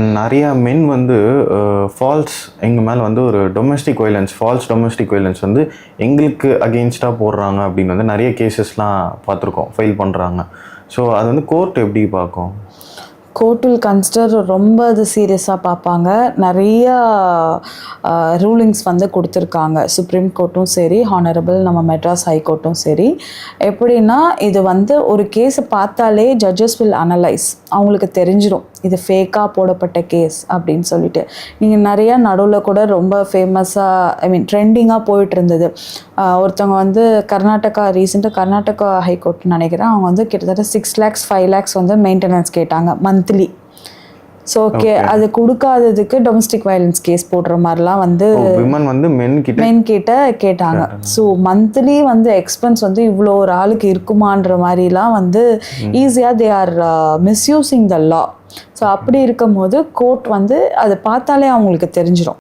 நிறைய மென் வந்து ஃபால்ஸ் எங்கள் மேலே வந்து ஒரு domestic violence false domestic violence வந்து எங்களுக்கு அகெயின்ஸ்டாக போடுறாங்க அப்படின்னு வந்து நிறைய கேசஸ்லாம் பார்த்துருக்கோம், ஃபைல் பண்ணுறாங்க. ஸோ அது வந்து கோர்ட் எப்படி பார்க்கும்? கோர்ட் வில் கன்சிடர் ரொம்ப அது சீரியஸாக பார்ப்பாங்க. நிறையா ரூலிங்ஸ் வந்து கொடுத்துருக்காங்க. சுப்ரீம் கோர்ட்டும் சரி, ஹானரபிள் நம்ம மெட்ராஸ் ஹைகோர்ட்டும் சரி. எப்படின்னா இது வந்து ஒரு கேஸை பார்த்தாலே ஜட்ஜஸ் வில் அனலைஸ், அவங்களுக்கு தெரிஞ்சிடும் இது ஃபேக்காக போடப்பட்ட கேஸ் அப்படின்னு சொல்லிட்டு. நீங்கள் நிறையா நடுவில் கூட ரொம்ப ஃபேமஸாக ட்ரெண்டிங்காக போயிட்டு இருந்தது. ஒருத்தவங்க வந்து ரீசெண்டாக கர்நாடகா ஹைகோர்ட் நினைக்கிறேன், அவங்க வந்து கிட்டத்தட்ட 6 lakhs 5 lakhs வந்து மெயின்டெனன்ஸ் கேட்டாங்க மந்த்லி. ஸோ ஓகே, அது கொடுக்காததுக்கு டொமஸ்டிக் வயலன்ஸ் கேஸ் போடுற மாதிரிலாம் வந்து மென் கிட்ட கேட்டாங்க. ஸோ மந்த்லி வந்து எக்ஸ்பென்ஸ் வந்து இவ்வளோ ஒரு ஆளுக்கு இருக்குமான்ற மாதிரிலாம் வந்து ஈஸியாக they are misusing the law. So அப்படி இருக்கும் போது கோர்ட் வந்து அதை பார்த்தாலே அவங்களுக்கு தெரிஞ்சிடும்.